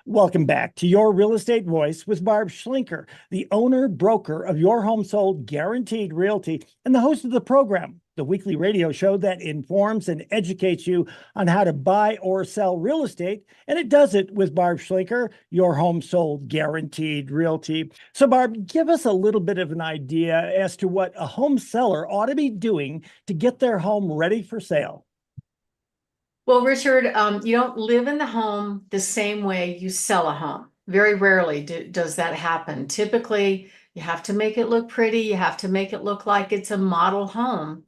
Welcome back to Your Real Estate Voice with Barb Schlinker, the owner broker of Your Home Sold Guaranteed Realty and the host of the program, the weekly radio show that informs and educates you on how to buy or sell real estate. And it does it with Barb Schlinker, Your Home Sold Guaranteed Realty. So, Barb, give us a little bit of an idea as to what a home seller ought to be doing to get their home ready for sale. Well, Richard, you don't live in the home the same way you sell a home. Very rarely does that happen. Typically, you have to make it look pretty. You have to make it look like it's a model home.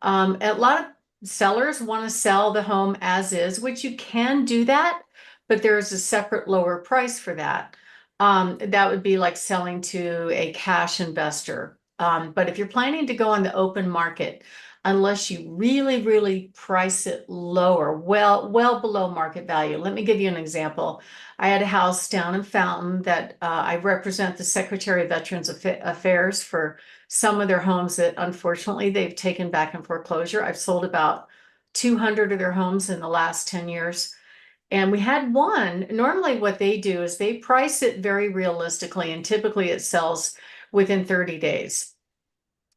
A lot of sellers want to sell the home as is, which you can do that, but there's a separate lower price for that. That would be like selling to a cash investor. But if you're planning to go on the open market, unless you really, really price it lower, well below market value. Let me give you an example. I had a house down in Fountain that I represent the Secretary of Veterans Affairs for some of their homes that unfortunately they've taken back in foreclosure. I've sold about 200 of their homes in the last 10 years. And we had one, normally what they do is they price it very realistically, and typically it sells within 30 days.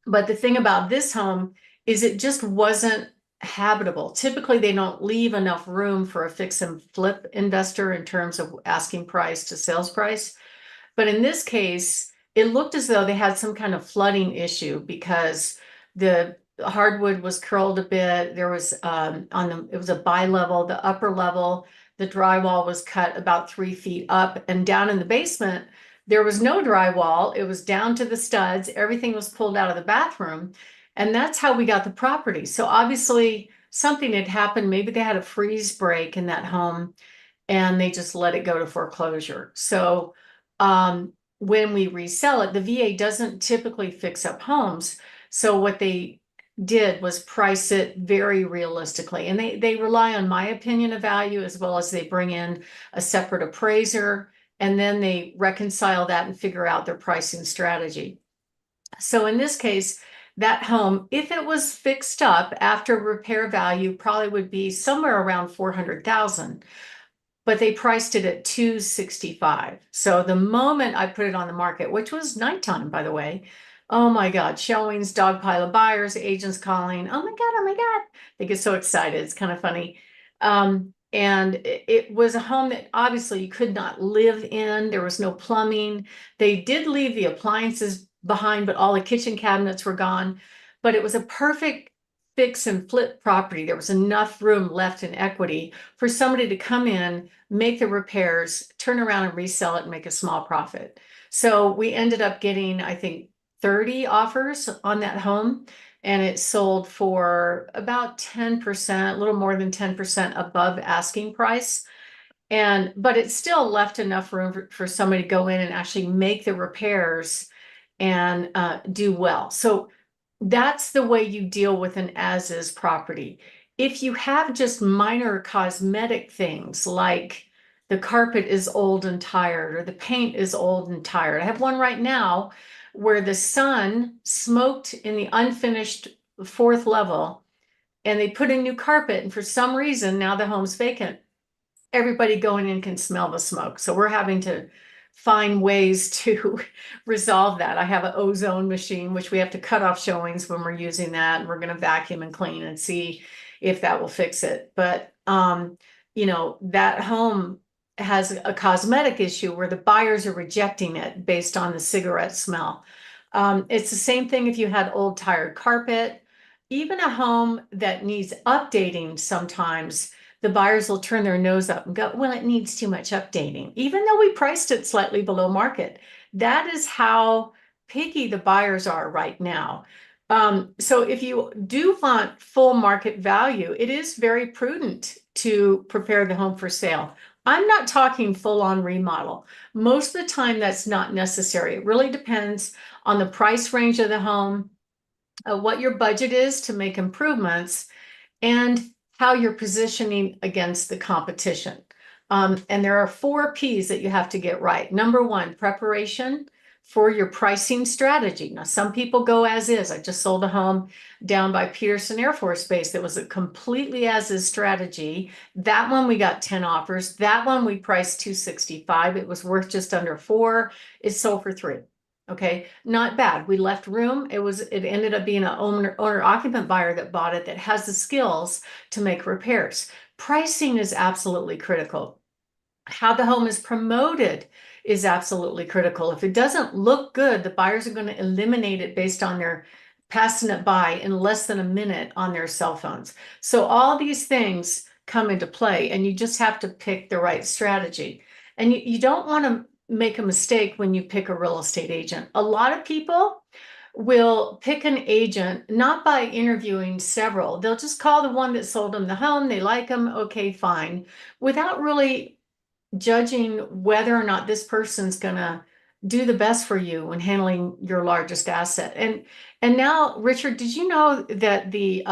But the thing about this home is it just wasn't habitable. Typically, they don't leave enough room for a fix and flip investor in terms of asking price to sales price. But in this case, it looked as though they had some kind of flooding issue because the hardwood was curled a bit. There was it was a bi-level, the upper level, the drywall was cut about 3 feet up, and down in the basement, there was no drywall. It was down to the studs. Everything was pulled out of the bathroom. And that's how we got the property. So obviously something had happened. Maybe they had a freeze break in that home and they just let it go to foreclosure. So when we resell it, the VA doesn't typically fix up homes. So what they did was price it very realistically. And they rely on my opinion of value, as well as they bring in a separate appraiser, and then they reconcile that and figure out their pricing strategy. So in this case, that home, if it was fixed up after repair value, probably would be somewhere around 400,000, but they priced it at 265. So the moment I put it on the market, which was nighttime, by the way, oh my God, showings, dog pile of buyers, agents calling, oh my God, oh my God. They get so excited. It's kind of funny. And it was a home that obviously you could not live in. There was no plumbing. They did leave the appliances behind, but all the kitchen cabinets were gone. But it was a perfect fix and flip property. There was enough room left in equity for somebody to come in, make the repairs, turn around and resell it and make a small profit. So we ended up getting, I think, 30 offers on that home, and it sold for about 10%, a little more than 10% above asking price. But it still left enough room for somebody to go in and actually make the repairs and do well. So that's the way you deal with an as-is property. If you have just minor cosmetic things like the carpet is old and tired, or the paint is old and tired. I have one right now where the sun smoked in the unfinished fourth level, and they put in new carpet, and for some reason now the home's vacant. Everybody going in can smell the smoke. So we're having to find ways to resolve that. I have an ozone machine, which we have to cut off showings when we're using that. And we're going to vacuum and clean and see if that will fix it. But, that home has a cosmetic issue where the buyers are rejecting it based on the cigarette smell. It's the same thing if you had old tired carpet. Even a home that needs updating, sometimes the buyers will turn their nose up and go, well, it needs too much updating, even though we priced it slightly below market. That is how picky the buyers are right now. So if you do want full market value, it is very prudent to prepare the home for sale. I'm not talking full on remodel. Most of the time that's not necessary. It really depends on the price range of the home, what your budget is to make improvements, and how you're positioning against the competition. And there are 4 P's that you have to get right. Number 1, preparation. for your pricing strategy. Now, some people go as is. I just sold a home down by Peterson Air Force Base that was a completely as is strategy. That one we got 10 offers. That one we priced 265. It was worth just under 4. It sold for 3. Okay, not bad. We left room. It ended up being an owner occupant buyer that bought it that has the skills to make repairs. Pricing is absolutely critical. How the home is promoted is absolutely critical. If it doesn't look good, the buyers are going to eliminate it based on their passing it by in less than a minute on their cell phones. So all these things come into play, and you just have to pick the right strategy. And you don't want to make a mistake when you pick a real estate agent. A lot of people will pick an agent not by interviewing several. They'll just call the one that sold them the home. They like them. Okay, fine. Without really judging whether or not this person's going to do the best for you when handling your largest asset. And now, Richard, did you know that the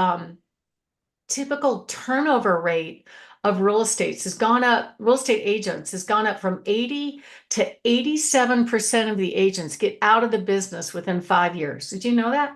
typical turnover rate of real estate agents has gone up from 80 to 87% of the agents get out of the business within 5 years. Did you know that?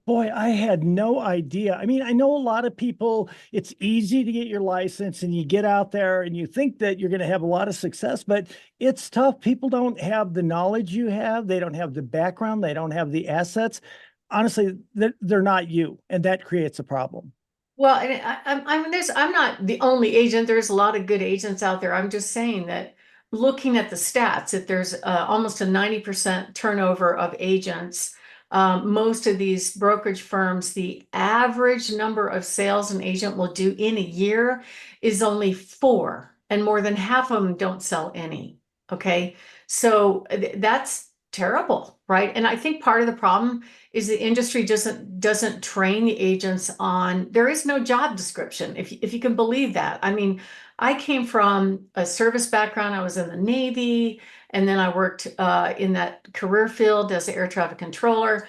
Boy, I had no idea. I mean, I know a lot of people, it's easy to get your license and you get out there and you think that you're going to have a lot of success, but it's tough. People don't have the knowledge you have. They don't have the background. They don't have the assets. Honestly, they're not you, and that creates a problem. Well, and I'm not the only agent. There's a lot of good agents out there. I'm just saying that looking at the stats, if there's almost a 90% turnover of agents, most of these brokerage firms, the average number of sales an agent will do in a year is only 4, and more than half of them don't sell any. Okay, so that's terrible, right? And I think part of the problem is the industry doesn't train the agents on, there is no job description, if you can believe that. I mean, I came from a service background. I was in the Navy, and then I worked in that career field as an air traffic controller,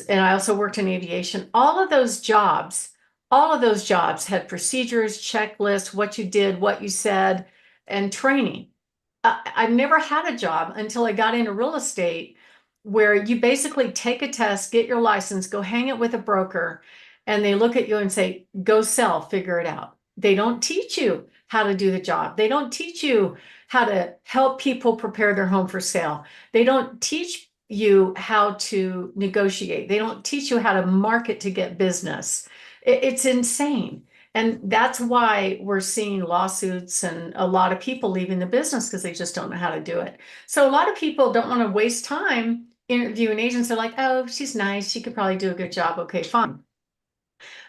and I also worked in aviation. All of those jobs had procedures, checklists, what you did, what you said, and training. I've never had a job until I got into real estate where you basically take a test, get your license, go hang it with a broker, and they look at you and say, go sell, figure it out. They don't teach you how to do the job. They don't teach you how to help people prepare their home for sale. They don't teach you how to negotiate. They don't teach you how to market to get business. It's insane. And that's why we're seeing lawsuits and a lot of people leaving the business because they just don't know how to do it. So a lot of people don't want to waste time interviewing agents. They're like, oh, she's nice. She could probably do a good job. Okay, fine.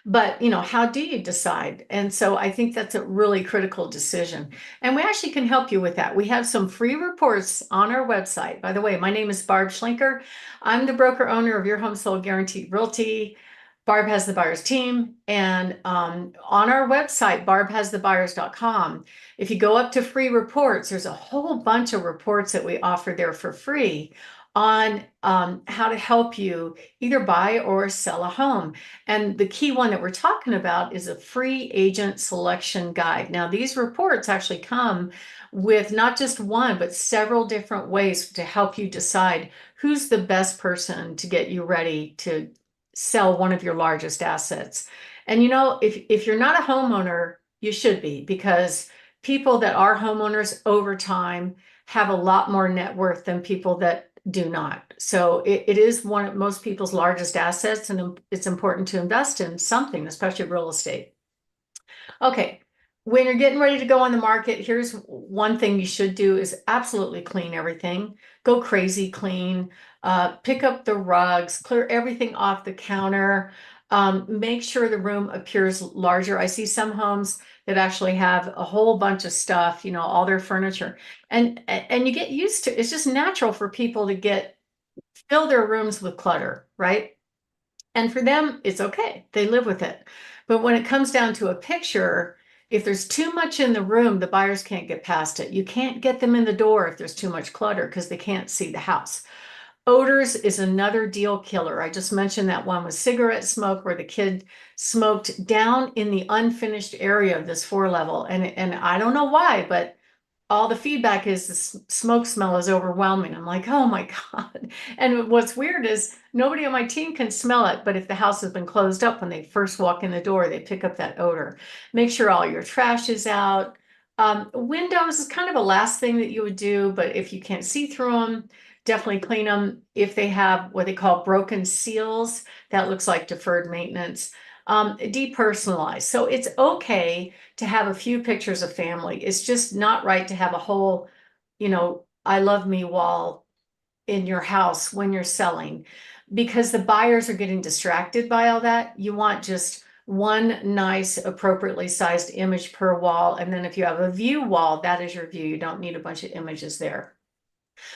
But, how do you decide? And so I think that's a really critical decision. And we actually can help you with that. We have some free reports on our website. By the way, my name is Barb Schlinker. I'm the broker owner of Your Home Sold Guaranteed Realty. Barb has the buyers team. And on our website, barbhasthebuyers.com, if you go up to free reports, there's a whole bunch of reports that we offer there for free on how to help you either buy or sell a home. And the key one that we're talking about is a free agent selection guide. Now, these reports actually come with not just one, but several different ways to help you decide who's the best person to get you ready to sell one of your largest assets. And if you're not a homeowner, you should be, because people that are homeowners over time have a lot more net worth than people that do not. So it is one of most people's largest assets, and it's important to invest in something, especially real estate. Okay, when you're getting ready to go on the market, here's one thing you should do is absolutely clean everything. Go crazy clean, pick up the rugs, clear everything off the counter, make sure the room appears larger. I see some homes that actually have a whole bunch of stuff, all their furniture. And you get used to, it's just natural for people to fill their rooms with clutter, right? And for them, it's okay. They live with it. But when it comes down to a picture, if there's too much in the room, the buyers can't get past it. You can't get them in the door if there's too much clutter because they can't see the house. Odors is another deal killer. I just mentioned that one with cigarette smoke where the kid smoked down in the unfinished area of this 4 level. And I don't know why, but all the feedback is the smoke smell is overwhelming. I'm like, oh my God. And what's weird is nobody on my team can smell it, but if the house has been closed up when they first walk in the door, they pick up that odor. Make sure all your trash is out. Windows is kind of a last thing that you would do, but if you can't see through them, definitely clean them. If they have what they call broken seals, that looks like deferred maintenance. Depersonalize. So it's okay to have a few pictures of family. It's just not right to have a whole, I love me wall in your house when you're selling, because the buyers are getting distracted by all that. You want just one nice, appropriately sized image per wall. And then if you have a view wall, that is your view. You don't need a bunch of images there.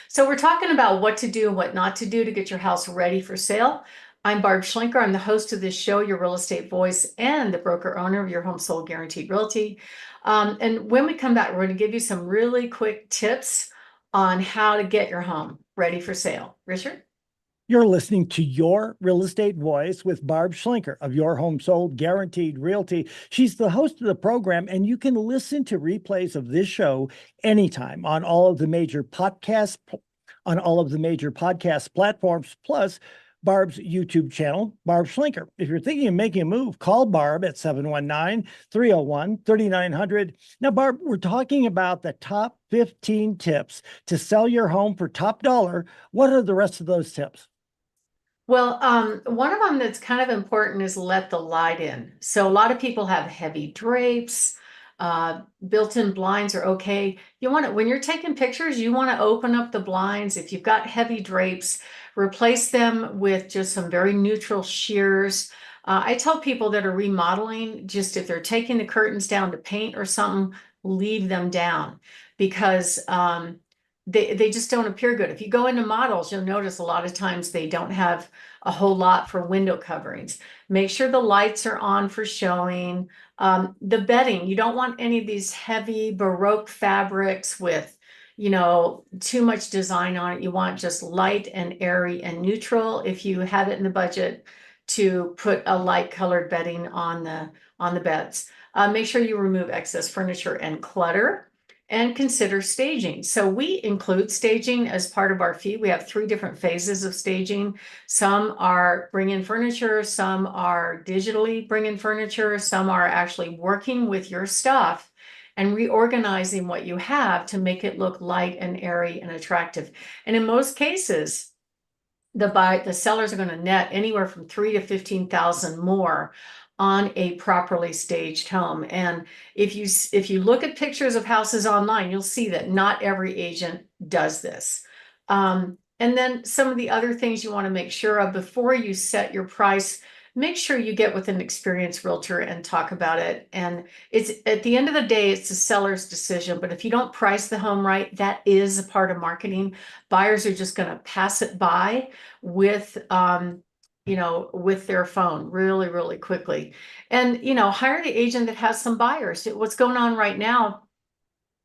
So we're talking about what to do and what not to do to get your house ready for sale. I'm Barb Schlinker. I'm the host of this show, your real estate voice, and the broker owner of your home sold guaranteed realty. And when we come back, we're going to give you some really quick tips on how to get your home ready for sale. Richard? You're listening to Your Real Estate Voice with Barb Schlinker of Your Home Sold Guaranteed Realty. She's the host of the program, and you can listen to replays of this show anytime on all of the major podcasts, platforms, plus Barb's YouTube channel, Barb Schlinker. If you're thinking of making a move, call Barb at 719-301-3900. Now, Barb, we're talking about the top 15 tips to sell your home for top dollar. What are the rest of those tips? Well, one of them that's kind of important is let the light in. So a lot of people have heavy drapes, built-in blinds are okay. You want to, when you're taking pictures, you want to open up the blinds. If you've got heavy drapes, replace them with just some very neutral sheers. I tell people that are remodeling, just if they're taking the curtains down to paint or something, leave them down, because they just don't appear good. If you go into models, you'll notice a lot of times they don't have a whole lot for window coverings. Make sure the lights are on for showing. The bedding, you don't want any of these heavy Baroque fabrics with, too much design on it. You want just light and airy and neutral. If you have it in the budget to put a light colored bedding on the beds. Make sure you remove excess furniture and clutter. And consider staging. So we include staging as part of our fee. We have 3 different phases of staging. Some are bring in furniture, some are digitally bring in furniture, some are actually working with your stuff and reorganizing what you have to make it look light and airy and attractive. And in most cases, the sellers are going to net anywhere from 3 to 15,000 more on a properly staged home. And if you look at pictures of houses online, you'll see that not every agent does this. And then some of the other things you want to make sure of before you set your price, make sure you get with an experienced realtor and talk about it. And it's at the end of the day, it's the seller's decision. But if you don't price the home right, that is a part of marketing. Buyers are just going to pass it by with with their phone really, really quickly. And, hire the agent that has some buyers. What's going on right now,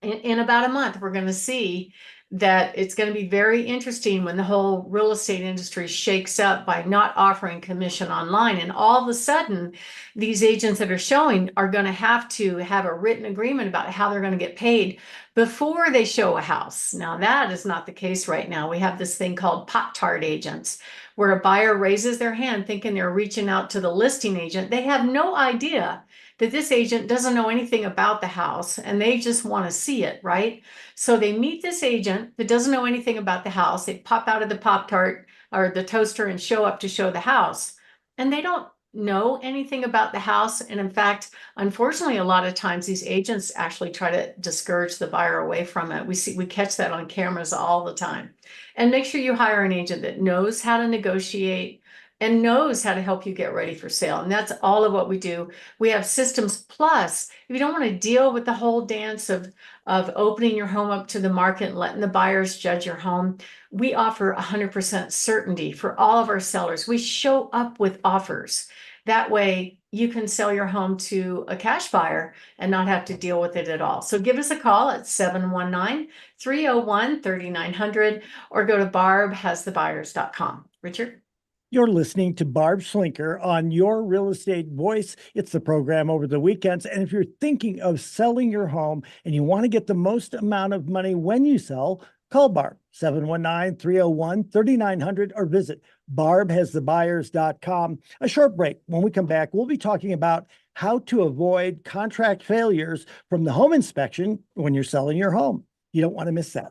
in about a month, we're going to see that it's going to be very interesting when the whole real estate industry shakes up by not offering commission online. And all of a sudden, these agents that are showing are going to have a written agreement about how they're going to get paid before they show a house. Now, that is not the case right now. We have this thing called Pop-Tart agents, where a buyer raises their hand thinking they're reaching out to the listing agent. They have no idea that this agent doesn't know anything about the house and they just want to see it, right? So they meet this agent that doesn't know anything about the house. They pop out of the Pop-Tart or the toaster and show up to show the house. And they don't know anything about the house. And in fact, unfortunately, a lot of times these agents actually try to discourage the buyer away from it. We catch that on cameras all the time. And make sure you hire an agent that knows how to negotiate and knows how to help you get ready for sale. And that's all of what we do. We have systems. Plus, if you don't want to deal with the whole dance of opening your home up to the market and letting the buyers judge your home, we offer 100% certainty for all of our sellers. We show up with offers. That way you can sell your home to a cash buyer and not have to deal with it at all. So give us a call at 719-301-3900 or go to barbhasthebuyers.com. Richard? You're listening to Barb Schlinker on Your Real Estate Voice. It's the program over the weekends. And if you're thinking of selling your home and you want to get the most amount of money when you sell, call Barb 719-301-3900 or visit barbhasthebuyers.com. A short break. When we come back, we'll be talking about how to avoid contract failures from the home inspection when you're selling your home. You don't want to miss that.